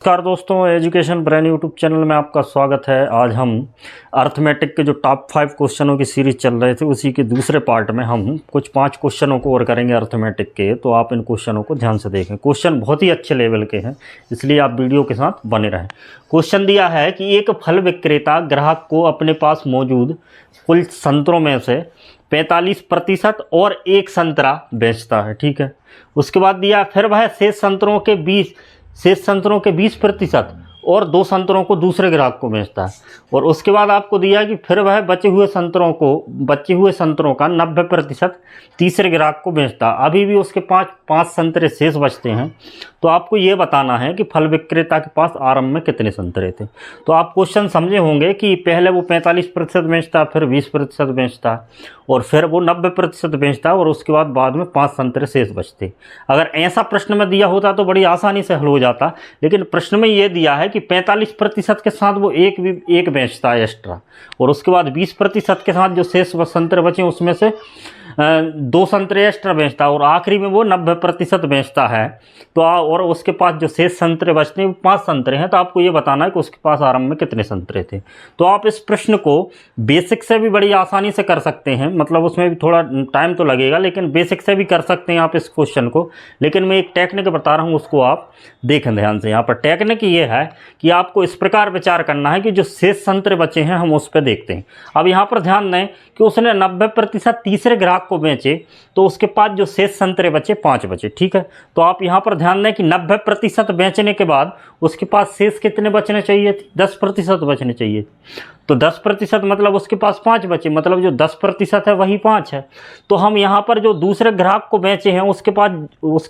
नमस्कार दोस्तों, education brain YouTube channel में आपका स्वागत है। आज हम अर्थमेटिक के जो टॉप 5 क्वेश्चनों की सीरीज चल रहे थे उसी के दूसरे पार्ट में हम कुछ 5 क्वेश्चनों को और करेंगे अर्थमेटिक के। तो आप इन क्वेश्चनों को ध्यान से देखें। क्वेश्चन बहुत ही अच्छे लेवल के हैं, इसलिए आप वीडियो के साथ बने रहें। क्वेश्चन दिया है कि एक फल विक्रेता ग्राहक को अपने पास मौजूद कुल संतरों में से 45% और एक संतरा बेचता है। ठीक है, उसके बाद दिया फिर वह शेष संतरों के 20% और 2 संतरों को दूसरे ग्राहक को बेचता है। और उसके बाद आपको दिया कि फिर वह बचे हुए संतरों का 90% तीसरे ग्राहक को बेचता है। अभी भी उसके 5 संतरे शेष बचते हैं। तो आपको ये बताना है कि फल विक्रेता के पास आरंभ में कितने संतरे थे। तो आप क्वेश्चन समझे होंगे कि पहले वो 45% बेचता, फिर 20% बेचता और फिर वो 90% बेचता और उसके बाद में 5 संतरे शेष बचते। अगर ऐसा प्रश्न में दिया होता तो बड़ी आसानी से हल हो जाता, लेकिन प्रश्न में ये दिया है कि 45% के साथ वो एक बेचता है एक्स्ट्रा, और उसके बाद 20% के साथ जो शेष संतरे बचे उसमें से 2 संतरे एक्स्ट्रा बेचता है और आखिरी में वो 90% बेचता है। तो और उसके पास जो शेष संतरे बचते हैं वो 5 संतरे हैं। तो आपको ये बताना है कि उसके पास आरंभ में कितने संतरे थे। तो आप इस प्रश्न को बेसिक से भी बड़ी आसानी से कर सकते हैं, मतलब उसमें भी थोड़ा टाइम तो लगेगा, लेकिन बेसिक से भी कर सकते हैं आप इस क्वेश्चन को। लेकिन मैं एक टेक्निक बता रहा हूँ, उसको आप देखें ध्यान से। यहाँ पर टेक्निक ये है कि आपको इस प्रकार विचार करना है कि जो शेष संतरे बचे हैं हम उस पर देखते हैं। अब यहाँ पर ध्यान दें कि उसने 90% तीसरे ग्राहक को बेचे, तो उसके पास जो शेष संतरे बचे 5 बचे। ठीक है, तो आप यहाँ पर ध्यान दें कि 90% बेचने के बाद उसके पास शेष कितने बचने चाहिए थे? 10% बचने चाहिए। तो 10% मतलब उसके पास 5 बचे, मतलब जो 10% है वही 5 है। तो हम यहाँ पर जो दूसरे ग्राहक को बेचे हैं उसके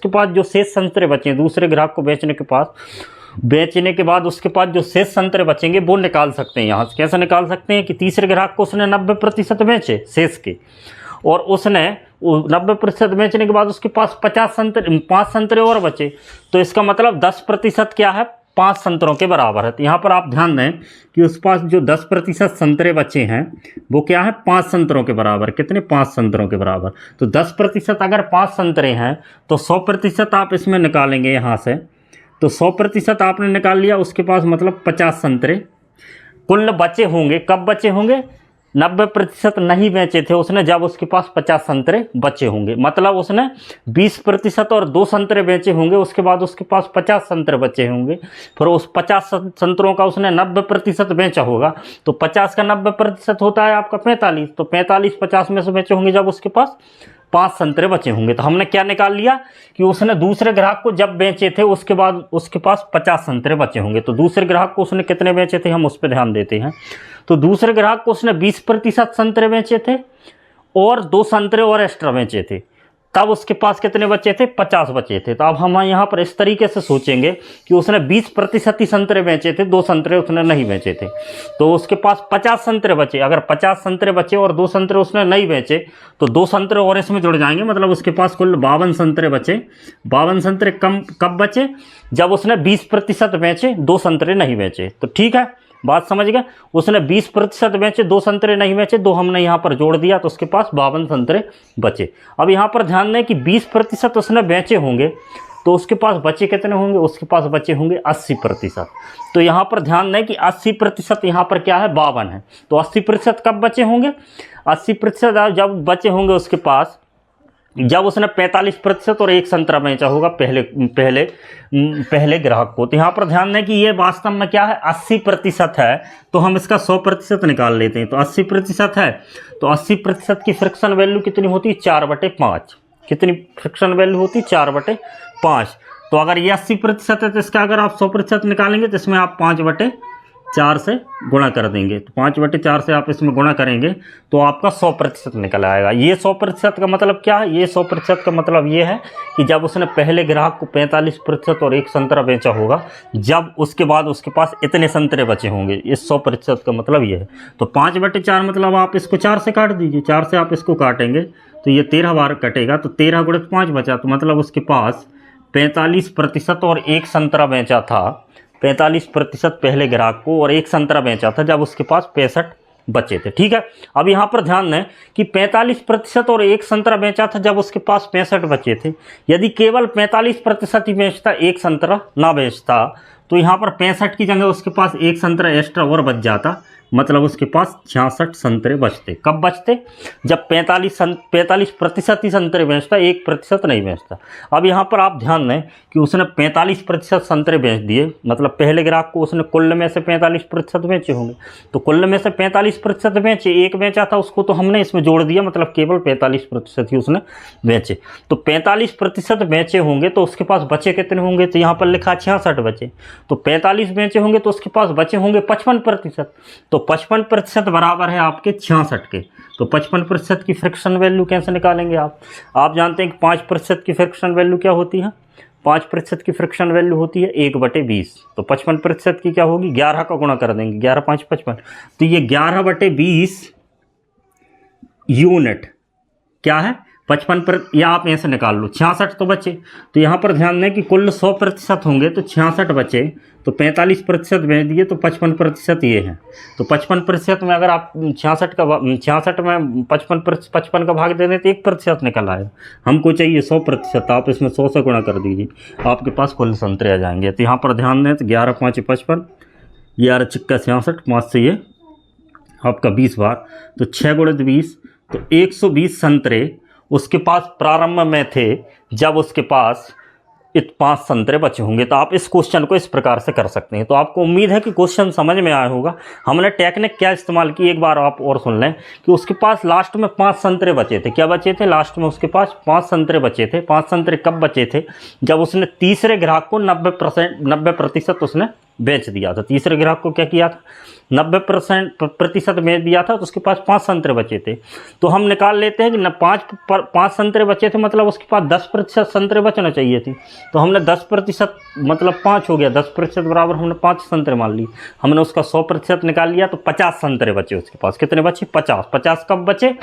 पास जो शेष संतरे बचे हैं, दूसरे ग्राहक को बेचने के बाद उसके पास जो शेष संतरे बचेंगे वो निकाल सकते हैं। यहाँ से कैसे निकाल सकते हैं कि तीसरे ग्राहक को उसने 90% बेचे शेष के, और उसने 90% बेचने के बाद उसके पास 5 संतरे और बचे। तो इसका मतलब 10% क्या है? 5 संतरों के बराबर है। तो यहाँ पर आप ध्यान दें कि उस पास जो 10% संतरे बचे हैं वो क्या है? 5 संतरों के बराबर। कितने? 5 संतरों के बराबर। तो 10% अगर 5 संतरे हैं तो 100% आप इसमें निकालेंगे यहाँ से। तो 100% आपने निकाल लिया, उसके पास मतलब 50 संतरे कुल बचे होंगे। कब बचे होंगे? 90% नहीं बेचे थे उसने जब उसके पास 50 संतरे बचे होंगे। मतलब उसने 20% और 2 संतरे बेचे होंगे, उसके बाद उसके पास 50 संतरे बचे होंगे। फिर उस 50 संतरों का उसने 90% बेचा होगा। तो 50 का 90% होता है आपका 45। तो 45 50 में से बेचे होंगे जब उसके पास 5 संतरे बचे होंगे। तो हमने क्या निकाल लिया कि उसने दूसरे ग्राहक को जब बेचे थे उसके बाद उसके पास 50 संतरे बचे होंगे। तो दूसरे ग्राहक को उसने कितने बेचे थे हम उस पर ध्यान देते हैं। तो दूसरे ग्राहक को उसने 20% संतरे बेचे थे और 2 संतरे और एक्स्ट्रा बेचे थे, तब उसके पास कितने बचे थे? 50 बचे थे। तो अब हम यहाँ पर इस तरीके से सोचेंगे कि उसने 20% ही संतरे बेचे थे, 2 संतरे उसने नहीं बेचे थे। तो उसके पास 50 संतरे बचे। अगर 50 संतरे बचे और 2 संतरे उसने नहीं बेचे तो 2 संतरे और इसमें जुड़ जाएंगे, मतलब उसके पास कुल 52 संतरे बचे। 52 संतरे कब बचे? जब उसने 20% बेचे, 2 संतरे नहीं बेचे। तो ठीक है, बात समझ गए। उसने 20% बेचे, 2 संतरे नहीं बेचे, 2 हमने यहाँ पर जोड़ दिया तो उसके पास 52 संतरे बचे। अब यहाँ पर ध्यान दें कि 20% उसने बेचे होंगे तो उसके पास बचे कितने होंगे? उसके पास बचे होंगे 80%। तो यहाँ पर ध्यान दें कि 80% यहाँ पर क्या है? 52 है। तो 80% कब बचे होंगे? 80% जब बचे होंगे उसके पास जब उसने 45% और 1 संतरा बेचा होगा पहले ग्राहक को। तो यहाँ पर ध्यान दें कि ये वास्तव में क्या है? 80% है। तो हम इसका 100% निकाल लेते हैं। तो 80% है तो 80% की फ्रिक्शन वैल्यू कितनी होती है? 4/5। कितनी फ्रिक्शन वैल्यू होती? 4/5। तो अगर ये 80% है तो इसका अगर आप 100% निकालेंगे तो इसमें आप 5/4 से गुणा कर देंगे। तो 5/4 से आप इसमें गुणा करेंगे तो आपका 100% निकल आएगा। ये 100% का मतलब क्या है? ये 100% का मतलब ये है कि जब उसने पहले ग्राहक को 45% और 1 संतरा बेचा होगा, जब उसके बाद उसके पास इतने संतरे बचे होंगे। इस 100% का मतलब ये है। तो 5/4 मतलब आप इसको 4 से काट दीजिए। 4 से आप इसको काटेंगे तो ये 13 बार कटेगा। तो 13 × 5 बचा। तो मतलब उसके पास 45% और 1 संतरा बेचा था। 45% पहले ग्राहक को और 1 संतरा बेचा था जब उसके पास 65 बचे थे। ठीक है, अब यहाँ पर ध्यान दें कि 45% और 1 संतरा बेचा था जब उसके पास 65 बचे थे। यदि केवल 45% ही बेचता, 1 संतरा ना बेचता, तो यहाँ पर 65 की जगह उसके पास एक संतरा एक्स्ट्रा और बच जाता, मतलब उसके पास 66 संतरे बचते। कब बचते? जब 45% ही संतरे बेचता, 1% नहीं बेचता। अब यहाँ पर आप ध्यान दें कि उसने 45% संतरे बेच दिए, मतलब पहले ग्राहक को उसने कुल में से 45% बेचे होंगे, तो कुल में से 45% बेचे, एक बेचा था उसको तो हमने इसमें जोड़ दिया, मतलब केवल 45% ही उसने बेचे। तो 45% बेचे होंगे तो उसके पास बचे कितने होंगे? तो यहाँ पर लिखा 66 बचे, तो 45 बेचे होंगे तो उसके पास बचे होंगे 55%। तो 55% बराबर है आपके 66 के। तो 55% की फ्रिक्शन वैल्यू कैसे निकालेंगे आप जानते हैं कि 5% की फ्रिक्शन वैल्यू क्या होती है? 5% की फ्रिक्शन वैल्यू होती है 1/20। तो 55% की क्या होगी? 11 का गुणा कर देंगे, 11 5 55, तो ये 11/20 यूनिट क्या है? 55%, या आप ऐसे निकाल लो, 66 तो बचे। तो यहाँ पर ध्यान दें कि कुल 100% होंगे तो 66 बचे, तो 45% बेच दिए, तो 55% ये है। तो 55% में अगर आप 66 में 55 का भाग दे दें तो 1% निकल आएगा। हमको चाहिए 100%, आप इसमें 100 से गुणा कर दीजिए, आपके पास कुल संतरे आ जाएंगे। तो यहाँ पर ध्यान दें तो 11 5 55, 11 6 66, 5 से ये आपका 20 बार, तो 6 × 20, तो 120 संतरे उसके पास प्रारंभ में थे जब उसके पास 5 संतरे बचे होंगे। तो आप इस क्वेश्चन को इस प्रकार से कर सकते हैं। तो आपको उम्मीद है कि क्वेश्चन समझ में आया होगा। हमने टेक्निक क्या इस्तेमाल की, एक बार आप और सुन लें कि उसके पास लास्ट में 5 संतरे बचे थे। क्या बचे थे? लास्ट में उसके पास 5 संतरे बचे थे। 5 संतरे कब बचे थे? जब उसने तीसरे ग्राहक को 90% उसने बेच दिया था। तीसरे ग्राहक को क्या किया था? 90% बेच दिया था, तो उसके पास 5 संतरे बचे थे। तो हम निकाल लेते हैं कि 5 संतरे बचे थे, मतलब उसके पास 10% संतरे बचना चाहिए थी। तो हमने 10% मतलब 5 हो गया, 10% बराबर हमने 5 संतरे मान लिए। हमने उसका 100% निकाल लिया, तो 50 संतरे बचे उसके पास। कितने बचे? 50 कब बचे?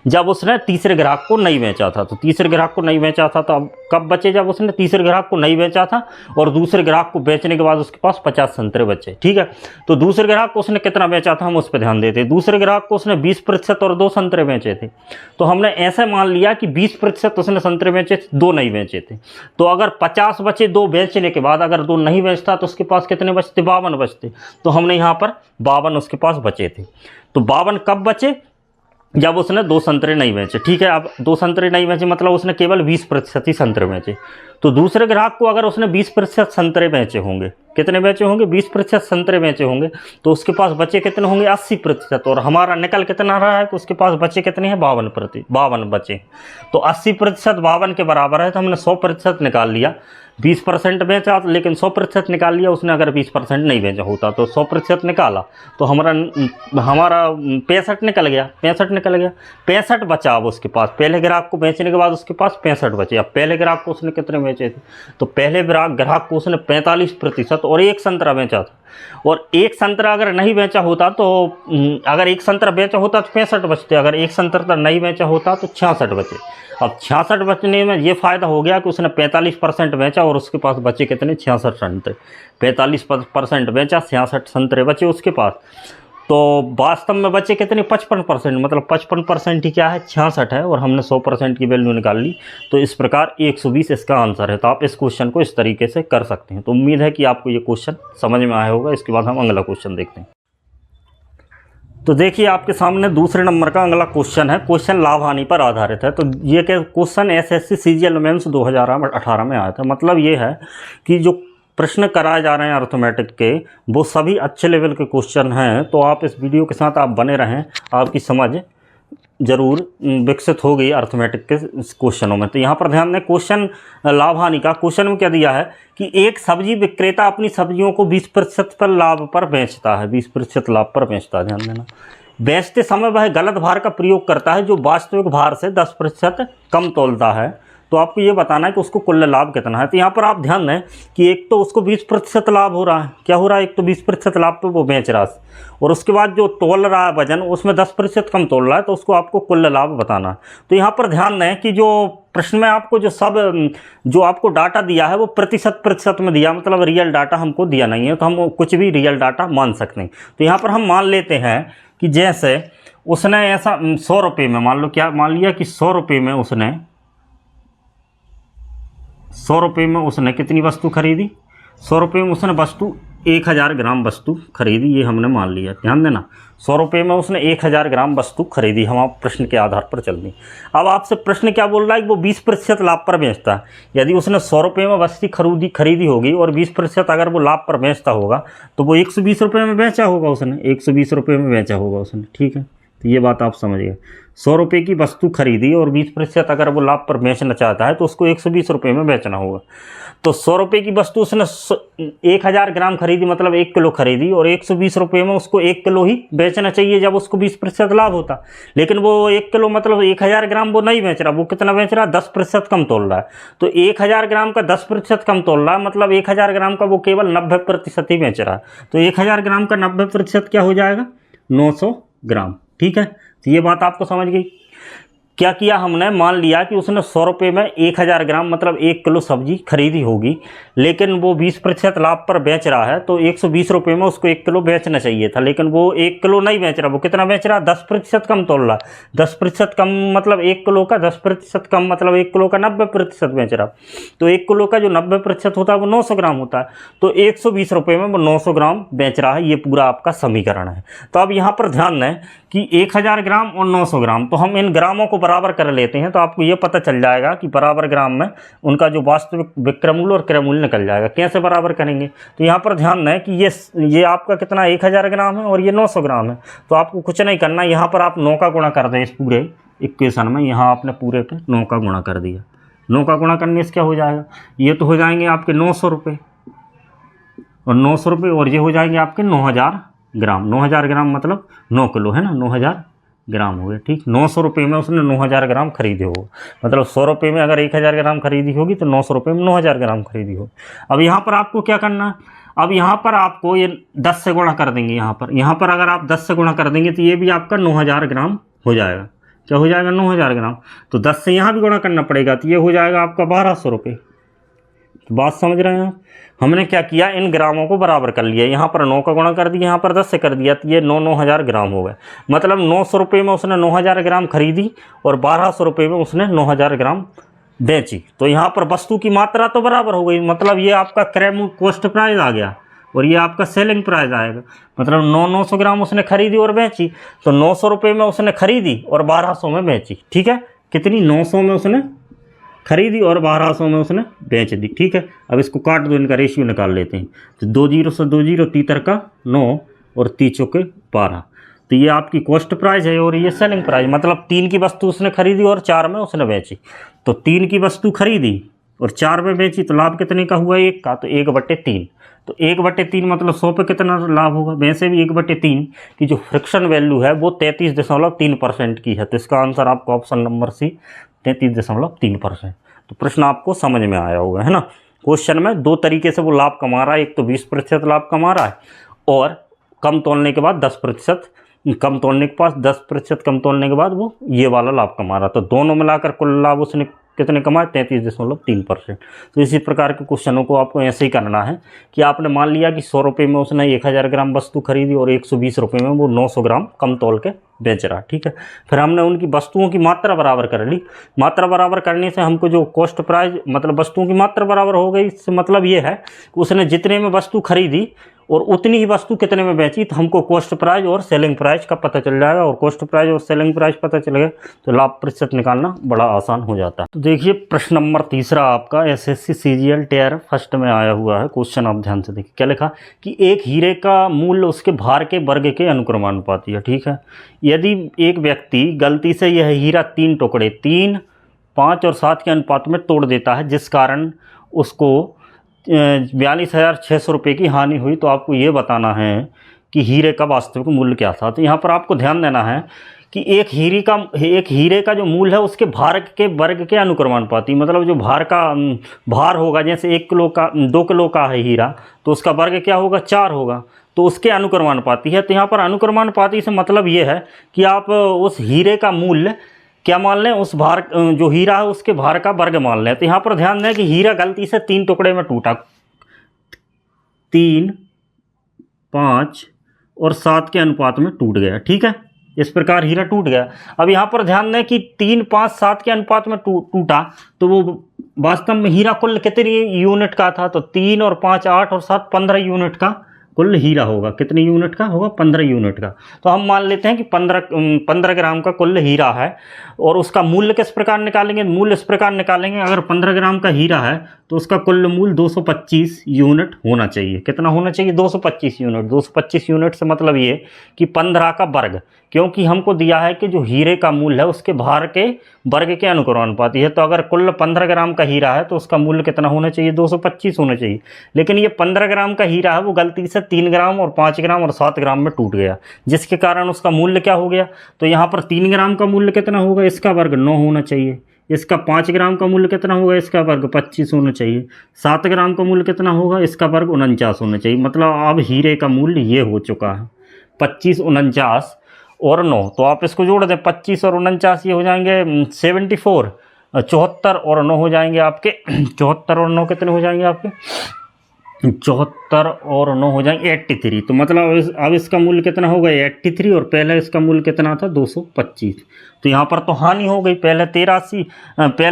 जब उसने तीसरे ग्राहक को नहीं बेचा था। तो तीसरे ग्राहक को नहीं बेचा था, तो अब कब बचे? जब उसने तीसरे ग्राहक को नहीं बेचा था और दूसरे ग्राहक को बेचने के बाद उसके पास 50 संतरे बचे। ठीक है, तो दूसरे ग्राहक को उसने कितना बेचा था, हम उस पर ध्यान देते हैं। दूसरे ग्राहक को उसने 20% और 2 संतरे बेचे थे। तो हमने ऐसे मान लिया कि 20% उसने संतरे बेचे थे, 2 नहीं बेचे थे। तो अगर 50 बचे 2 बेचने के बाद, अगर 2 नहीं बेचता तो उसके पास कितने बचते? 52 बचते। तो हमने यहाँ पर 52 उसके पास बचे थे। तो 52 कब बचे? जब उसने 2 संतरे नहीं बेचे। ठीक है, अब 2 संतरे नहीं बेचे मतलब उसने केवल 20% ही संतरे बेचे। तो दूसरे ग्राहक को अगर उसने 20% संतरे बेचे होंगे, कितने बेचे होंगे? 20% संतरे बेचे होंगे, तो उसके पास बचे कितने होंगे? 80%। और हमारा निकल कितना रहा है कि उसके पास बचे कितने हैं? 52 बचे। तो 80% 52 के बराबर है, तो हमने 100% निकाल लिया। 20% बेचा लेकिन 100% निकाल लिया उसने। अगर 20% नहीं बेचा होता तो 100% निकाला, तो हमारा 65 निकल गया। 65 बचा अब उसके पास। पहले ग्राहक को बेचने के बाद उसके पास 65 बचे। अब पहले ग्राहक को उसने कितने बेचे थे? तो पहले ग्राहक को उसने 45% और 1 संतरा बेचा था। और 1 संतरा अगर नहीं बेचा होता तो अगर 1 संतरा बेचा होता तो 65 बचते, अगर 1 संतरा नहीं बेचा होता तो 66 बचे। अब 66 बचने में ये फ़ायदा हो गया कि उसने 45% बेचा और उसके पास बचे कितने? 66 संतरे। 45% बेचा, 66 संतरे बचे उसके पास। तो वास्तव में बचे कितने? 55%, मतलब 55% ही क्या है? 66 है, और हमने 100% की वैल्यू निकाल ली। तो इस प्रकार 120 इसका आंसर है। तो आप इस क्वेश्चन को इस तरीके से कर सकते हैं। तो उम्मीद है कि आपको ये क्वेश्चन समझ में आया होगा। इसके बाद हम अगला क्वेश्चन देखते हैं। तो देखिए आपके सामने दूसरे नंबर का अगला क्वेश्चन है। क्वेश्चन लाभ हानि पर आधारित है। तो ये क्वेश्चन एसएससी सीजीएल मेंस 2018 में आया था। मतलब ये है कि जो प्रश्न कराए जा रहे हैं अर्थमेटिक के, वो सभी अच्छे लेवल के क्वेश्चन हैं। तो आप इस वीडियो के साथ आप बने रहें, आपकी समझ जरूर विकसित हो गई अर्थमेटिक के क्वेश्चनों में। तो यहाँ पर ध्यान दें, क्वेश्चन लाभ हानि का। क्वेश्चन में क्या दिया है कि एक सब्जी विक्रेता अपनी सब्जियों को 20% पर लाभ पर बेचता है। 20% लाभ पर बेचता है, ध्यान देना। बेचते समय वह गलत भार का प्रयोग करता है जो वास्तविक भार से 10% कम तोलता है। तो आपको ये बताना है कि उसको कुल लाभ कितना है। तो यहाँ पर आप ध्यान दें कि एक तो उसको 20% लाभ हो रहा है। क्या हो रहा है? एक तो 20% लाभ पे वो बेच रहा है, और उसके बाद जो तोल रहा है वजन, उसमें 10% कम तोल रहा है, तो उसको आपको कुल लाभ बताना है। तो यहाँ पर ध्यान दें कि जो प्रश्न में आपको जो आपको डाटा दिया है वो प्रतिशत में दिया, मतलब रियल डाटा हमको दिया नहीं है। तो हम कुछ भी रियल डाटा मान सकते हैं। तो यहाँ पर हम मान लेते हैं कि जैसे उसने ऐसा 100 रुपये में, मान लो क्या मान लिया कि 100 रुपये में उसने 100 रुपये में उसने कितनी वस्तु खरीदी? 100 रुपये में उसने वस्तु 1000 ग्राम वस्तु खरीदी, ये हमने मान लिया, ध्यान देना। 100 रुपये में उसने 1000 ग्राम वस्तु खरीदी, हम आप प्रश्न के आधार पर चल दें। अब आपसे प्रश्न क्या बोल रहा है कि वो 20% लाभ पर बेचता है। यदि उसने 100 रुपये में वस्तु खरीदी होगी और 20% अगर वो लाभ पर बेचता होगा तो वो 120 रुपये में बेचा होगा उसने, 120 रुपये में बेचा होगा उसने, ठीक है। तो ये बात आप समझ गए। 100 रुपये की वस्तु खरीदी और 20% अगर वो लाभ पर बेचना चाहता है तो उसको 120 रुपये में बेचना होगा। तो 100 रुपये की वस्तु उसने 1000 ग्राम खरीदी, मतलब 1 किलो खरीदी, और 120 रुपये में उसको 1 किलो ही बेचना चाहिए जब उसको 20% लाभ होता। लेकिन वो 1 किलो मतलब 1000 ग्राम वो नहीं बेच रहा, वो कितना बेच रहा है, 10% कम तोल रहा है। तो 1000 ग्राम का 10% कम तोल रहा है, मतलब 1000 ग्राम का वो केवल 90% ही बेच रहा है। तो 1000 ग्राम का 90% क्या हो जाएगा, 900 ग्राम, ठीक है। तो ये बात आपको समझ गई। क्या किया हमने, मान लिया कि उसने 100 रुपये में 1000 ग्राम मतलब 1 किलो सब्जी खरीदी होगी, लेकिन वो 20% लाभ पर बेच रहा है, तो 120 रुपये में उसको 1 किलो बेचना चाहिए था, लेकिन वो 1 किलो नहीं बेच रहा। वो कितना बेच रहा है, 10% कम तोल रहा। 10% कम मतलब 1 किलो का 10% कम मतलब 1 किलो का 90% बेच रहा। तो 1 किलो का जो 90% होता है वो 900 ग्राम होता है। तो 120 रुपये में वो 900 ग्राम बेच रहा है। ये पूरा आपका समीकरण है। तो अब यहाँ पर ध्यान दें कि 1000 ग्राम और 900 ग्राम, तो हम इन ग्रामों को बराबर कर लेते हैं, तो आपको ये पता चल जाएगा कि बराबर ग्राम में उनका जो वास्तविक विक्रयमूल्य और क्रयमूल्य निकल जाएगा। कैसे बराबर करेंगे, तो यहाँ पर ध्यान दें कि ये आपका कितना 1000 ग्राम है और ये 900 ग्राम है। तो आपको कुछ नहीं करना, यहाँ पर आप 9 का गुणा कर दें इस पूरे इक्वेशन में। यहाँ आपने पूरे पे 9 का गुणा कर दिया। 9 का गुणा करने से क्या हो जाएगा, ये तो हो जाएंगे आपके 900 रुपये और 900 रुपये, और ये हो जाएंगे आपके 9000 ग्राम। 9000 ग्राम मतलब 9 किलो है ना, 9000 ग्राम हो गए, ठीक। 900 रुपये में उसने 9000 ग्राम खरीदे हो, मतलब 100 रुपये में अगर 1000 ग्राम खरीदी होगी तो 900 रुपये में 9000 ग्राम खरीदी हो। अब यहाँ पर आपको क्या करना है, अब यहाँ पर आपको ये 10 से गुणा कर देंगे। यहाँ पर अगर आप 10 से गुणा कर देंगे तो ये भी आपका 9000 ग्राम हो जाएगा। क्या हो जाएगा, 9000 ग्राम। तो 10 से यहाँ भी गुणा करना पड़ेगा, तो ये हो जाएगा आपका 1200 रुपये। तो बात समझ रहे हैं आप। हमने क्या किया, इन ग्रामों को बराबर कर लिया। यहाँ पर 9 का गुणा कर दिया, यहाँ पर 10 से कर दिया, तो ये 9,000 ग्राम हो गए। मतलब 900 रुपये में उसने 9000 ग्राम खरीदी और 1200 रुपये में उसने 9000 ग्राम बेची। तो यहाँ पर वस्तु की मात्रा तो बराबर हो गई, मतलब ये आपका क्रय कॉस्ट प्राइस आ गया और ये आपका सेलिंग प्राइस आएगा। मतलब 900 ग्राम उसने खरीदी और बेची, तो 900 रुपये में उसने खरीदी और 1200 में बेची, ठीक है। कितनी, 900 में उसने खरीदी और 1200 में उसने बेच दी, ठीक है। अब इसको काट दो, इनका रेशियो निकाल लेते हैं। तो 2 0 से 2 0, तीतर का 9 और 3 चौके 12। तो ये आपकी कॉस्ट प्राइस है और ये सेलिंग प्राइस, मतलब 3 की वस्तु उसने खरीदी और 4 में उसने बेची। तो 3 की वस्तु खरीदी और 4 में बेची, तो लाभ कितने का हुआ, 1 का। तो 1/3। तो 1/3 मतलब 100 पे कितना लाभ होगा। वैसे भी 1/3 की जो फ्रिक्शन वैल्यू है वो 33.3% की है। तो इसका आंसर आपको ऑप्शन नंबर सी 33.3%। तो प्रश्न आपको समझ में आया होगा, है ना। क्वेश्चन में 2 तरीके से वो लाभ कमा रहा है, एक तो 20% लाभ कमा रहा है और कम तोलने के बाद 10% कम तोलने के पास 10% कम तोलने के बाद वो ये वाला लाभ कमा रहा। तो दोनों मिलाकर कुल लाभ उसने कितने कमाए, 33.3%। तो इसी प्रकार के क्वेश्चनों को आपको ऐसे ही करना है कि आपने मान लिया कि 100 रुपये में उसने 1000 ग्राम वस्तु खरीदी और 120 रुपये में वो 900 ग्राम कम तोल के बेच रहा, ठीक है। फिर हमने उनकी वस्तुओं की मात्रा बराबर कर ली। मात्रा बराबर करने से हमको जो कॉस्ट प्राइस मतलब वस्तुओं की मात्रा बराबर हो गई। इससे मतलब ये है कि उसने जितने में वस्तु खरीदी और उतनी ही वस्तु कितने में बेची, तो हमको कॉस्ट प्राइस और सेलिंग प्राइस का पता चल जाएगा। और कॉस्ट प्राइस और सेलिंग प्राइस पता चल गया तो लाभ प्रतिशत निकालना बड़ा आसान हो जाता है। तो देखिए प्रश्न नंबर 3 आपका SSC CGL टेयर फर्स्ट में आया हुआ है। क्वेश्चन आप ध्यान से देखिए, क्या लिखा कि एक हीरे का मूल्य उसके भार के वर्ग के अनुक्रमानुपाती है, ठीक है। यदि एक व्यक्ति गलती से यह हीरा 3 टुकड़े 3, 5 और 7 के अनुपात में तोड़ देता है, जिस कारण उसको 42,600 रुपये की हानि हुई, तो आपको ये बताना है कि हीरे का वास्तविक मूल्य क्या था। तो यहाँ पर आपको ध्यान देना है कि एक हीरे का जो मूल्य है उसके भार के वर्ग के अनुक्रमानुपाती, मतलब जो भार होगा, जैसे 1 किलो का 2 किलो का है हीरा, तो उसका वर्ग क्या होगा, 4 होगा, तो उसके अनुक्रमानुपाती है। तो यहाँ पर अनुक्रमानुपाती से मतलब ये है कि आप उस हीरे का मूल्य क्या मान लें, उस भार जो हीरा है उसके भार का वर्ग मान लें। तो यहाँ पर ध्यान दें कि हीरा गलती से 3 टुकड़े में टूटा, 3, 5 और 7 के अनुपात में टूट गया, ठीक है। इस प्रकार हीरा टूट गया। अब यहाँ पर ध्यान दें कि 3, 5, 7 के अनुपात में टूटा, तो वो वास्तव में हीरा कुल कितनी यूनिट का था? तो 3 और 5 8 और 7 15 यूनिट का कुल हीरा होगा। कितने यूनिट का होगा? 15 यूनिट का। तो हम मान लेते हैं कि 15 ग्राम का कुल हीरा है। और उसका मूल्य किस प्रकार निकालेंगे? मूल्य इस प्रकार निकालेंगे, अगर 15 ग्राम का हीरा है तो उसका कुल मूल्य 225 यूनिट होना चाहिए। कितना होना चाहिए? 225 यूनिट। 225 यूनिट से मतलब ये कि 15 का वर्ग, क्योंकि हमको दिया है कि जो हीरे का मूल्य है उसके भार के वर्ग के अनुक्रमानुपाती है। तो अगर कुल 15 ग्राम का हीरा है तो उसका मूल्य कितना होना चाहिए? 225 होना चाहिए। लेकिन ये 15 ग्राम का हीरा है वो गलती से 3 ग्राम और 5 ग्राम और 7 ग्राम में टूट गया, जिसके कारण उसका मूल्य क्या हो गया? तो यहाँ पर 3 ग्राम का मूल्य कितना होगा? इसका वर्ग 9 होना चाहिए। इसका 5 ग्राम का मूल्य कितना होगा? इसका वर्ग 25 होना चाहिए। 7 ग्राम का मूल्य कितना होगा? इसका वर्ग 49 होना चाहिए। मतलब अब हीरे का मूल्य ये हो चुका है 25, 49 और 9। तो आप इसको जोड़ दें, 25 और 49 ये हो जाएंगे 74, 74 और 9 हो जाएंगे आपके 74 और 9 कितने हो जाएंगे आपके? 74 और 9 हो जाएंगे 83। तो मतलब अब इसका मूल्य कितना होगा? 83, और पहले इसका मूल्य कितना था? 225। तो यहाँ पर तो हानि हो गई। पहले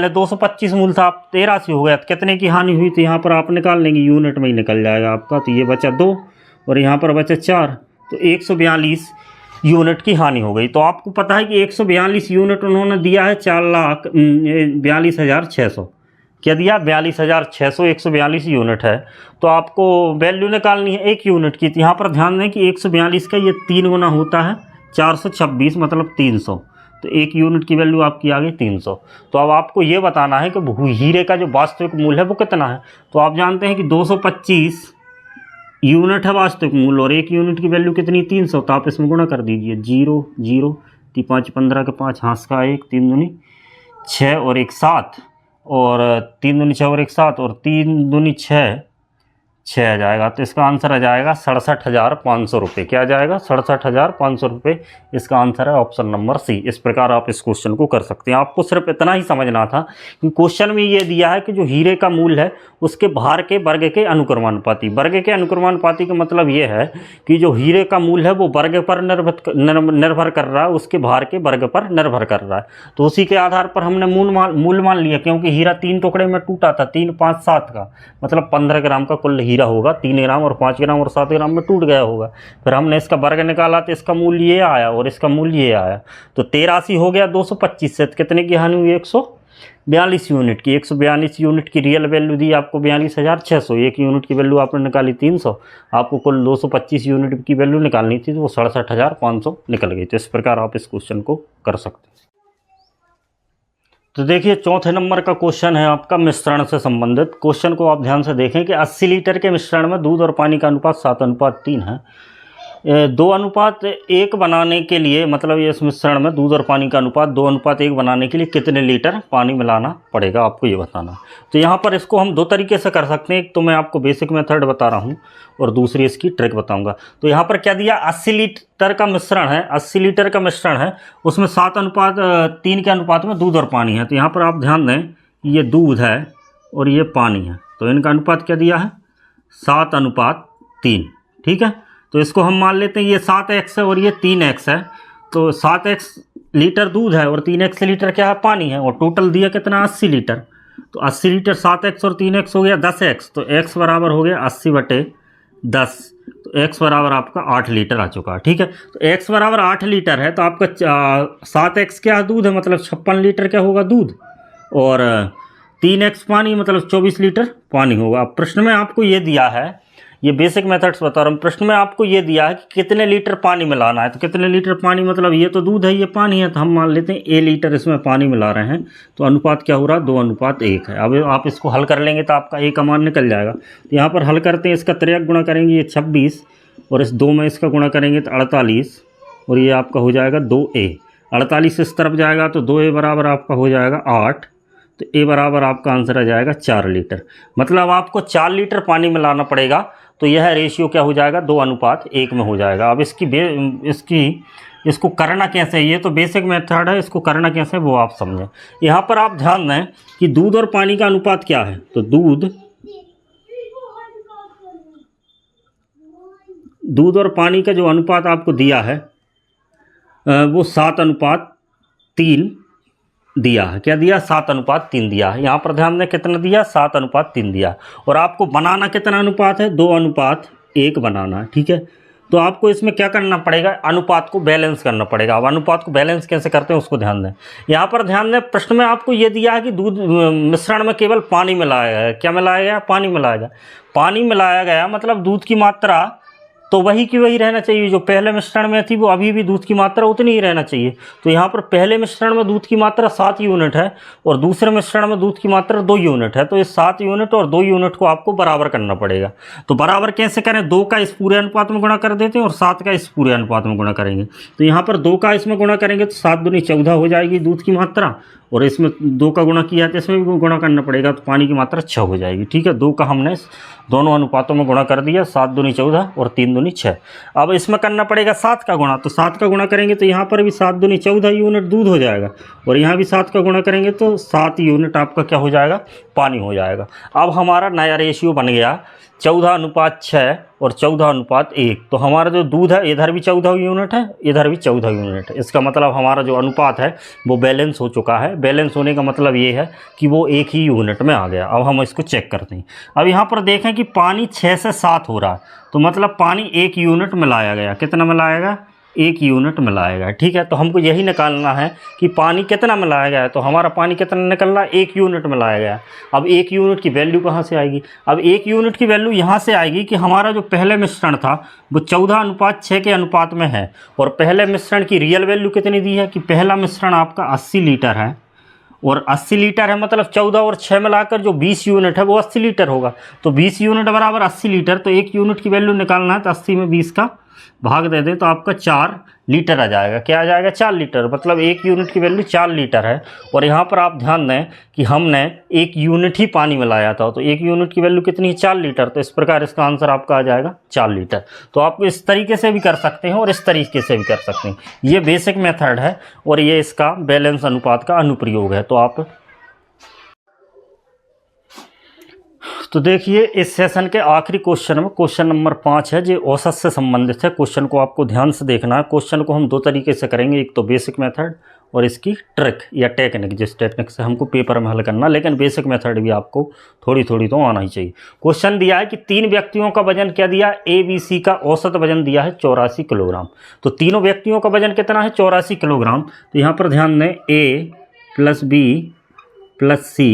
225 मूल्य था, अब 83 हो गया। तो कितने की हानि हुई? तो यहाँ पर आप निकाल लेंगे, यूनिट में ही निकल जाएगा आपका। तो ये बचा 2 और यहाँ पर बचा 4, तो 142 यूनिट की हानि हो गई। तो आपको पता है कि 142 यूनिट उन्होंने दिया है 4,42,600। क्या दिया? 42,600, 142 यूनिट है। तो आपको वैल्यू निकालनी है 1 यूनिट की। तो यहाँ पर ध्यान दें कि 142 का ये 3 गुना होता है 426, मतलब 300। तो 1 यूनिट की वैल्यू आपकी आ गई 300। तो अब आपको ये बताना है कि हीरे का जो वास्तविक मूल्य है वो कितना है। तो आप जानते हैं कि 225 यूनिट है वास्तविक मूल्य, और 1 यूनिट की वैल्यू कितनी? 300। तो आप इसमें गुणा कर दीजिए, 0 0 5 15 के 5 हाथ का 1, 3 दूनी 6 और 1 7, और 3 दूनी 6 और 1 7, और 3 दूनी 6 आ जाएगा। तो इसका आंसर आ जाएगा 67,500 रुपये। क्या आ जाएगा? 67,500 रुपये। इसका आंसर है ऑप्शन नंबर सी। इस प्रकार आप इस क्वेश्चन को कर सकते हैं। आपको सिर्फ इतना ही समझना था कि क्वेश्चन में ये दिया है कि जो हीरे का मूल्य है उसके भार के वर्ग के अनुक्रमानुपाती। वर्ग के अनुक्रमानुपाती का मतलब ये है कि जो हीरे का मूल्य है वो वर्ग पर निर्भर कर रहा है, उसके भार के वर्ग पर निर्भर कर रहा है। तो उसी के आधार पर हमने मूल्य मान लिया, क्योंकि हीरा 3 टुकड़े में टूटा था, 3, 5, 7 का, मतलब 15 ग्राम का कुल हीरा होगा। 3 ग्राम और 5 ग्राम और 7 ग्राम में टूट गया होगा। फिर हमने इसका वर्ग निकाला तो इसका मूल्य ये आया और इसका मूल्य ये आया। तो 83 हो गया 225 से। कितने की हानि हुई? 142 यूनिट की। 142 यूनिट की रियल वैल्यू दी आपको 42,600। 1 यूनिट की वैल्यू आपने निकाली 300। आपको कुल 225 यूनिट की वैल्यू निकालनी थी, तो वो 67,500 निकल गई। तो इस प्रकार आप इस क्वेश्चन को कर सकते हैं। तो देखिए, चौथे नंबर का क्वेश्चन है आपका मिश्रण से संबंधित। क्वेश्चन को आप ध्यान से देखें कि 80 लीटर के मिश्रण में दूध और पानी का अनुपात 7:3 है। 2:1 बनाने के लिए, मतलब ये इस मिश्रण में दूध और पानी का अनुपात 2:1 बनाने के लिए कितने लीटर पानी मिलाना पड़ेगा, आपको ये बताना। तो यहाँ पर इसको हम 2 तरीके से कर सकते हैं। एक तो मैं आपको बेसिक मेथड बता रहा हूँ और दूसरी इसकी ट्रिक बताऊंगा। तो यहाँ पर क्या दिया? 80 लीटर का मिश्रण है। 80 लीटर का मिश्रण है, उसमें 7:3 के अनुपात में दूध और पानी है। तो यहाँ पर आप ध्यान दें, ये दूध है और ये पानी है, तो इनका अनुपात क्या दिया है? 7:3। ठीक है, तो इसको हम मान लेते हैं ये 7x है और ये 3x है। तो 7x लीटर दूध है और 3x लीटर क्या है? पानी है। और टोटल दिया कितना? 80 लीटर। तो 80 लीटर 7x और 3x हो गया 10x। तो x बराबर हो गया 80/10। तो x बराबर आपका 8 लीटर आ चुका है। ठीक है, तो x बराबर 8 लीटर है, तो आपका 7x क्या दूध है, मतलब 56 लीटर क्या होगा दूध, और 3x पानी, मतलब 24 लीटर पानी होगा। अब प्रश्न में आपको ये दिया है, ये बेसिक मेथड्स बता रहा हूँ। प्रश्न में आपको ये दिया है कि कितने लीटर पानी मिलाना है। तो कितने लीटर पानी, मतलब ये तो दूध है, ये पानी है, तो हम मान लेते हैं a लीटर इसमें पानी मिला रहे हैं। तो अनुपात क्या हो रहा है? 2:1 है। अब आप इसको हल कर लेंगे तो आपका a का मान निकल जाएगा। तो यहाँ पर हल करते हैं, इसका 3 गुणा करेंगे ये 26, और इस 2 में इसका गुणा करेंगे तो 48, और ये आपका हो जाएगा 2a। 48 इस तरफ जाएगा तो 2a बराबर आपका हो जाएगा 8। तो a बराबर आपका आंसर आ जाएगा 4 लीटर। मतलब आपको 4 लीटर पानी मिलाना पड़ेगा। तो यह रेशियो क्या हो जाएगा? 2:1 में हो जाएगा। अब इसको करना कैसे है? ये तो बेसिक मेथड है, इसको करना कैसे है वो आप समझें। यहाँ पर आप ध्यान दें कि दूध और पानी का अनुपात क्या है। तो दूध और पानी का जो अनुपात आपको दिया है, वो 7:3 दिया है। क्या दिया? 7:3 दिया है। यहाँ पर ध्यान दें कितना दिया? 7:3 दिया। और आपको बनाना कितना अनुपात है? 2:1 बनाना है। ठीक है, तो आपको इसमें क्या करना पड़ेगा? अनुपात को बैलेंस करना पड़ेगा। अब अनुपात को बैलेंस कैसे करते हैं उसको ध्यान दें। यहाँ पर ध्यान दें, प्रश्न में आपको ये दिया है कि दूध मिश्रण में केवल पानी मिलाया गया है। क्या मिलाया गया? पानी मिलाया गया। पानी मिलाया गया मतलब दूध की मात्रा तो वही की वही रहना चाहिए। जो पहले मिश्रण में थी वो अभी भी दूध की मात्रा उतनी ही रहना चाहिए। तो यहाँ पर पहले मिश्रण में दूध की मात्रा 7 यूनिट है और दूसरे मिश्रण में दूध की मात्रा 2 यूनिट है। तो इस 7 यूनिट और 2 यूनिट को आपको बराबर करना पड़ेगा। तो बराबर कैसे करें? 2 का इस पूरे अनुपात में गुणा कर देते हैं और 7 का इस पूरे अनुपात में गुणा करेंगे। तो यहाँ पर 2 का इसमें गुणा करेंगे तो 7 दूनी 14 हो जाएगी दूध की मात्रा, और इसमें 2 का गुणा किया है तो इसमें भी गुणा करना पड़ेगा, तो पानी की मात्रा 6 हो जाएगी। ठीक है, 2 का हमने दोनों अनुपातों में गुणा कर दिया, 7 दूनी 14 और 3 दूनी 6। अब इसमें करना पड़ेगा 7 का गुणा, तो 7 का गुणा करेंगे तो यहाँ पर भी 7 दूनी 14 यूनिट दूध हो जाएगा, और यहाँ भी 7 का गुणा करेंगे तो 7 यूनिट आपका क्या हो जाएगा? पानी हो जाएगा। अब हमारा नया रेशियो बन गया 14:6 और 14:1। तो हमारा जो दूध है इधर भी 14 यूनिट है, इधर भी 14 यूनिट है। इसका मतलब हमारा जो अनुपात है वो बैलेंस हो चुका है। बैलेंस होने का मतलब ये है कि वो एक ही यूनिट में आ गया। अब हम इसको चेक करते हैं। अब यहाँ पर देखें कि पानी 6 से 7 हो रहा है, तो मतलब पानी 1 यूनिट मिलाया गया। कितना मिलाया गया? 1 यूनिट मिलाया गया। ठीक है, तो हमको यही निकालना है कि पानी कितना मिलाया गया है। तो हमारा पानी कितना निकल रहा है? 1 यूनिट मिलाया गया। अब 1 यूनिट की वैल्यू कहाँ से आएगी? अब 1 यूनिट की वैल्यू यहाँ से आएगी कि हमारा जो पहले मिश्रण था वो 14:6 के अनुपात में है, और पहले मिश्रण की रियल वैल्यू कितनी दी है कि पहला मिश्रण आपका 80 लीटर है, और 80 लीटर है मतलब 14 और 6 मिलाकर जो 20 यूनिट है वो 80 लीटर होगा। तो 20 यूनिट बराबर 80 लीटर, तो 1 यूनिट की वैल्यू निकालना है तो 80 में 20 का भाग दे दें तो आपका 4 लीटर आ जाएगा। क्या आ जाएगा? 4 लीटर। मतलब 1 यूनिट की वैल्यू 4 लीटर है। और यहाँ पर आप ध्यान दें कि हमने 1 यूनिट ही पानी मिलाया था, तो 1 यूनिट की वैल्यू कितनी है? 4 लीटर। तो इस प्रकार इसका आंसर आपका आ जाएगा 4 लीटर। तो आप इस तरीके से भी कर सकते हैं और इस तरीके से भी कर सकते हैं। ये बेसिक मेथड है और ये इसका बैलेंस अनुपात का अनुप्रयोग है। तो आप तो देखिए इस सेशन के आखिरी क्वेश्चन में क्वेश्चन नंबर 5 है, जो औसत से संबंधित है। क्वेश्चन को आपको ध्यान से देखना है। क्वेश्चन को हम 2 तरीके से करेंगे, एक तो बेसिक मेथड और इसकी ट्रिक या टेक्निक, जिस टेक्निक से हमको पेपर में हल करना, लेकिन बेसिक मेथड भी आपको थोड़ी थोड़ी तो आना ही चाहिए। क्वेश्चन दिया है कि 3 व्यक्तियों का वजन क्या दिया? ABC का औसत वजन दिया है 84 किलोग्राम। तो तीनों व्यक्तियों का वजन कितना है? 84 किलोग्राम। तो यहाँ पर ध्यान दें A + B + C,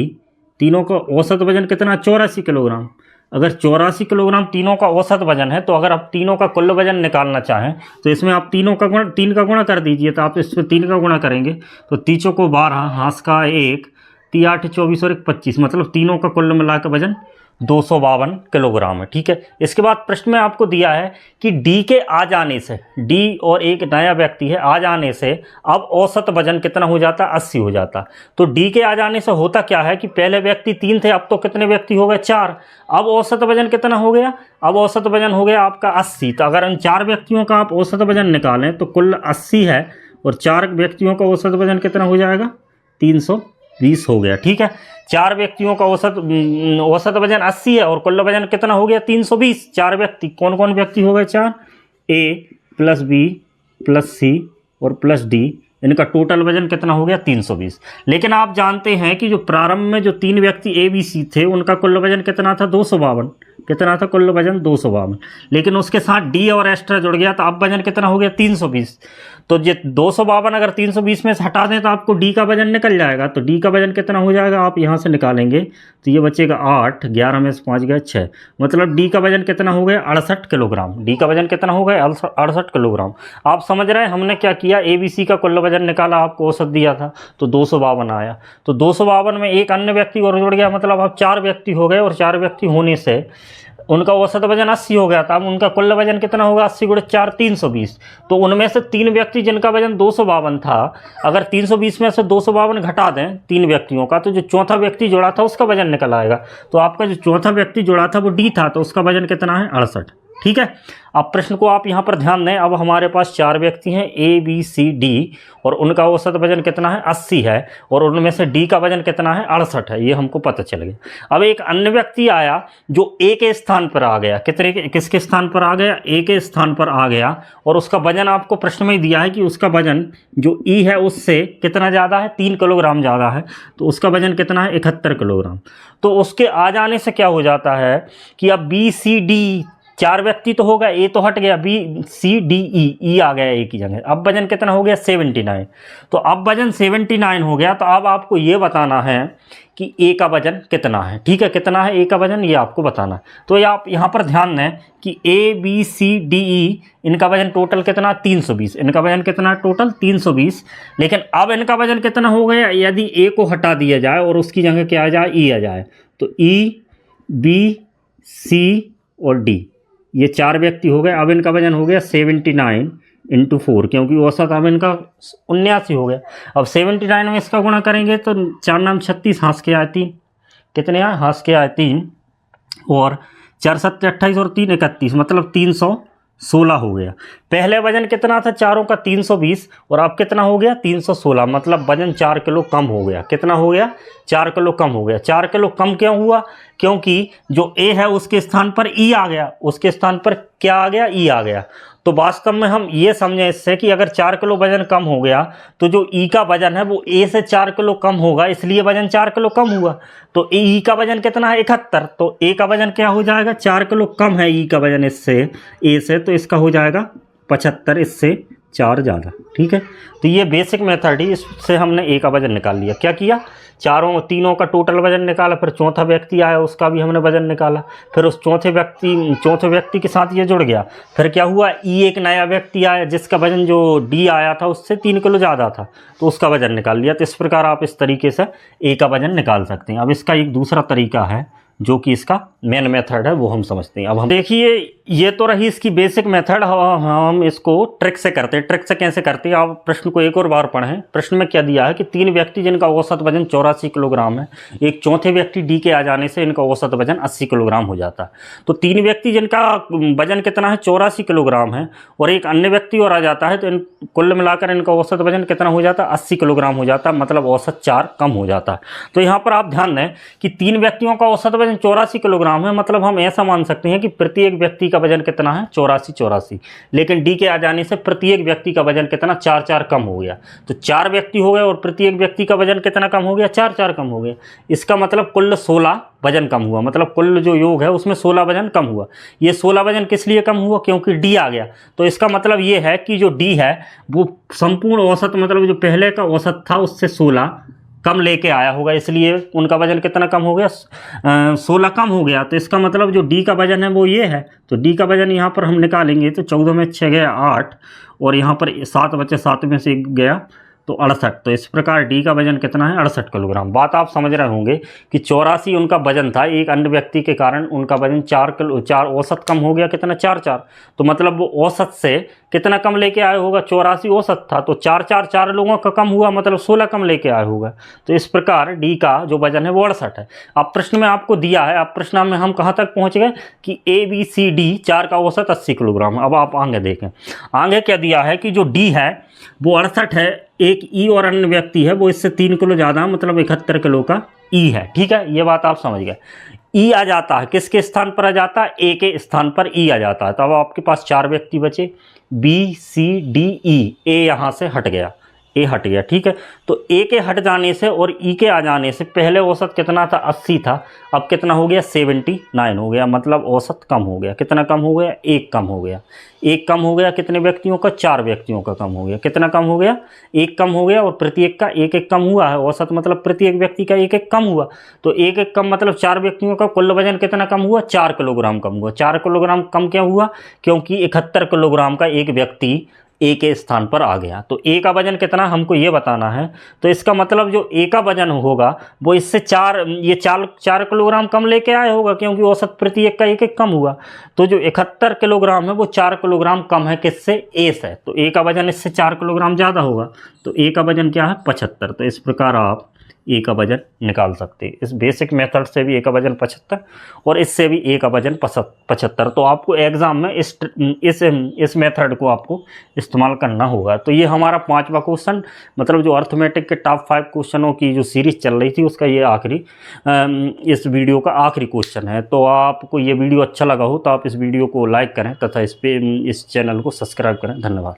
तीनों का औसत वजन कितना? 84 किलोग्राम। अगर 84 किलोग्राम तीनों का औसत वजन है, तो अगर आप तीनों का कुल वजन निकालना चाहें तो इसमें आप 3 का गुणा कर दीजिए। तो आप इसमें 3 का गुणा करेंगे तो 3 को 12, हाथ का 1, 3 8 24 और 1 25, मतलब तीनों का कुल मिलाकर वजन 252 किलोग्राम है। ठीक है, इसके बाद प्रश्न में आपको दिया है कि डी के आ जाने से, डी और एक नया व्यक्ति है, आ जाने से अब औसत वजन कितना हो जाता? 80 हो जाता। तो डी के आ जाने से होता क्या है कि पहले व्यक्ति 3 थे, अब तो कितने व्यक्ति हो गए? 4। अब औसत वजन कितना हो गया? अब औसत वजन हो गया आपका 80। तो अगर इन 4 व्यक्तियों का आप औसत वजन निकालें तो कुल 80 है, और 4 व्यक्तियों का औसत वजन कितना हो जाएगा? 320 हो गया। ठीक है, 4 व्यक्तियों का औसत वजन 80 है और कुल वजन कितना हो गया? 320। 4 व्यक्ति, कौन कौन व्यक्ति हो गए? 4, A + B + C और +D, इनका टोटल वजन कितना हो गया? 320। लेकिन आप जानते हैं कि जो प्रारंभ में जो 3 व्यक्ति ABC थे उनका कुल वजन कितना था? 252। कितना था कुल वजन? 252। लेकिन उसके साथ D और एक्स्ट्रा जुड़ गया, तो अब वजन कितना हो गया? 320। तो ये 252 अगर 320 में से हटा दें तो आपको D का वजन निकल जाएगा। तो D का वजन कितना हो जाएगा? आप यहाँ से निकालेंगे तो ये बचेगा 8, 11 में से 5 गया 6, मतलब D का वजन कितना हो गया? 68 किलोग्राम। D का वजन कितना हो गया? 68 किलोग्राम। आप समझ रहे हैं हमने क्या किया? ABC का कुल वजन निकाला, आपको औसत दिया था तो 252 आया। तो 252 में एक अन्य व्यक्ति और जुड़ गया, मतलब अब 4 व्यक्ति हो गए, और 4 व्यक्ति होने से उनका औसत वजन 80 हो गया था। अब उनका कुल वजन कितना होगा? 80 × 4 320। तो उनमें से 3 व्यक्ति जिनका वजन 252 था, अगर 320 में से 252 घटा दें 3 व्यक्तियों का, तो जो चौथा व्यक्ति जुड़ा था उसका वजन निकल आएगा। तो आपका जो चौथा व्यक्ति जुड़ा था वो D था, तो उसका वजन कितना है? 68। ठीक है। अब प्रश्न को आप यहाँ पर ध्यान दें। अब हमारे पास 4 व्यक्ति हैं A B C D और उनका औसत वजन कितना है 80 है और उनमें से D का वजन कितना है 68 है, ये हमको पता चल गया। अब एक अन्य व्यक्ति आया जो A के स्थान पर आ गया, किसके स्थान पर आ गया, A के स्थान पर आ गया और उसका वजन आपको प्रश्न में ही दिया है कि उसका वजन जो E है उससे कितना ज़्यादा है, 3 किलोग्राम ज़्यादा है, तो उसका वजन कितना है 71 किलोग्राम। तो उसके आ जाने से क्या हो जाता है कि अब B C D 4 व्यक्ति तो होगा, A तो हट गया, B C D E आ गया A की जगह। अब वजन कितना हो गया 79। तो अब वजन 79 हो गया। तो अब आपको ये बताना है कि A का वजन कितना है, ठीक है, कितना है A का वजन ये आपको बताना है। तो ये आप यहाँ पर ध्यान दें कि A B C D E इनका वजन टोटल कितना 320, इनका वजन कितना टोटल 320। लेकिन अब इनका वजन कितना हो गया, यदि A को हटा दिया जाए और उसकी जगह क्या आ जाए E आ जाए, तो E B C और D ये 4 व्यक्ति हो गए। अब इनका वजन हो गया 79 × 4, क्योंकि औसत अब इनका 79 हो गया। अब 79 में इसका गुणा करेंगे तो 4 नाम 36, हाथ के आए 3, कितने आए, हाथ के आए 3 और 4 7 28 और 3 31, मतलब 316 हो गया। पहले वजन कितना था चारों का 320 और अब कितना हो गया 316, मतलब वजन 4 किलो कम हो गया। कितना हो गया 4 किलो कम हो गया। 4 किलो कम क्यों हुआ, क्योंकि जो A है उसके स्थान पर E आ गया, उसके स्थान पर क्या आ गया E आ गया। तो वास्तव में हम ये समझें इससे कि अगर 4 किलो वजन कम हो गया तो जो E का वजन है वो A से 4 किलो कम होगा, इसलिए वजन 4 किलो कम हुआ। तो E का वजन कितना है 71, तो A का वजन क्या हो जाएगा 4 किलो कम है E का वजन इससे A से, तो इसका हो जाएगा 75, इससे 4 ज़्यादा, ठीक है। तो ये बेसिक मेथड ही, इससे हमने A का वजन निकाल लिया। क्या किया, तीनों का टोटल वजन निकाला, फिर चौथा व्यक्ति आया उसका भी हमने वजन निकाला, फिर उस चौथे व्यक्ति के साथ ये जुड़ गया। फिर क्या हुआ, E एक नया व्यक्ति आया जिसका वजन जो D आया था उससे 3 किलो ज़्यादा था, तो उसका वजन निकाल लिया। तो इस प्रकार आप इस तरीके से A का वजन निकाल सकते हैं। अब इसका एक दूसरा तरीका है जो कि इसका मेन मेथड है, वो हम समझते हैं। अब हम देखिए, ये तो रही इसकी बेसिक मेथड, हम इसको ट्रिक से करते हैं। ट्रिक से कैसे करते हैं, आप प्रश्न को एक और बार पढ़ें। प्रश्न में क्या दिया है कि 3 व्यक्ति जिनका औसत वजन 84 किलोग्राम है, एक चौथे व्यक्ति D के आ जाने से इनका औसत वजन 80 किलोग्राम हो जाता है। तो 3 व्यक्ति जिनका वजन कितना है 84 किलोग्राम है और एक अन्य व्यक्ति और आ जाता है, तो कुल मिलाकर इनका औसत वजन कितना हो जाता है 80 किलोग्राम हो जाता है, मतलब औसत 4 कम हो जाता है। तो यहाँ पर आप ध्यान दें कि 3 व्यक्तियों का औसत 84 किलोग्राम है, मतलब हम ऐसा मान सकते हैं कि प्रत्येक व्यक्ति का वजन कितना है 84। लेकिन D के आ जाने से प्रत्येक व्यक्ति का वजन कितना 4 कम हो गया। तो 4 व्यक्ति हो गए और प्रत्येक व्यक्ति का वजन कितना कम हो गया 4 कम हो गया। इसका मतलब कुल 16 वजन कम हुआ, मतलब कुल जो योग है उसमें 16 वजन कम हुआ। ये 16 वजन किस लिए कम हुआ, क्योंकि D आ गया। तो इसका मतलब ये है कि जो D है वो संपूर्ण औसत, मतलब जो पहले का औसत था उससे 16 कम लेके आया होगा, इसलिए उनका वजन कितना कम हो गया 16 कम हो गया। तो इसका मतलब जो D का वजन है वो ये है। तो D का वजन यहाँ पर हम निकालेंगे तो 14 में 6 गया 8 और यहाँ पर 7 बचे, 7 में से 1 गया तो 68। तो इस प्रकार D का वजन कितना है 68 किलोग्राम। बात आप समझ रहे होंगे कि 84 उनका वजन था, एक अन्य व्यक्ति के कारण उनका वजन 4 औसत कम हो गया, कितना 4। तो मतलब वो औसत से कितना कम लेके आया होगा, 84 औसत था तो 4 लोगों का कम हुआ, मतलब 16 कम लेके आया होगा। तो इस प्रकार D का जो वजन है वो 68 है। अब प्रश्न में आपको दिया है, अब प्रश्न में हम कहाँ तक पहुँच गए कि A B C D 4 का औसत 80 किलोग्राम। अब आप आगे देखें, आगे क्या दिया है कि जो D है वो 68 है, एक E और अन्य व्यक्ति है वो इससे 3 किलो ज़्यादा, मतलब 71 किलो का E है, ठीक है। ये बात आप समझ गए। E आ जाता है किसके स्थान पर आ जाता है, A के स्थान पर E आ जाता है। तो अब आपके पास 4 व्यक्ति बचे, B C D E, A यहाँ से हट गया, A हट गया, ठीक है। तो A के हट जाने से और E के आ जाने से पहले औसत कितना था 80 था, अब कितना हो गया 79 हो गया, मतलब औसत कम हो गया। कितना कम हो गया, 1 कम हो गया। 1 कम हो गया कितने व्यक्तियों का, 4 व्यक्तियों का कम हो गया। कितना कम हो गया, 1 कम हो गया और प्रत्येक का 1 कम हुआ है। औसत मतलब प्रत्येक व्यक्ति का 1 कम हुआ, तो 1 कम मतलब 4 व्यक्तियों का कुल वजन कितना कम हुआ 4 किलोग्राम कम हुआ। 4 किलोग्राम कम क्या हुआ, क्योंकि 71 किलोग्राम का एक व्यक्ति A के स्थान पर आ गया। तो A का वजन कितना हमको ये बताना है। तो इसका मतलब जो A का वजन होगा वो इससे 4 किलोग्राम कम लेके आया होगा, क्योंकि औसत प्रत्येक का 1 कम हुआ। तो जो 71 किलोग्राम है वो 4 किलोग्राम कम है किससे, A से। तो A का वजन इससे 4 किलोग्राम ज़्यादा होगा। तो A का वजन क्या है 75। तो इस प्रकार आप ए का वजन निकाल सकते हैं। इस बेसिक मेथड से भी ए का वजन 75 और इससे भी ए का वजन 75। तो आपको एग्ज़ाम में इस मेथड को आपको इस्तेमाल करना होगा। तो ये हमारा 5वां क्वेश्चन, मतलब जो अर्थमेटिक के टॉप 5 क्वेश्चनों की जो सीरीज़ चल रही थी उसका ये आखिरी इस वीडियो का आखिरी क्वेश्चन है। तो आपको ये वीडियो अच्छा लगा हो तो आप इस वीडियो को लाइक करें तथा इस चैनल को सब्सक्राइब करें। धन्यवाद।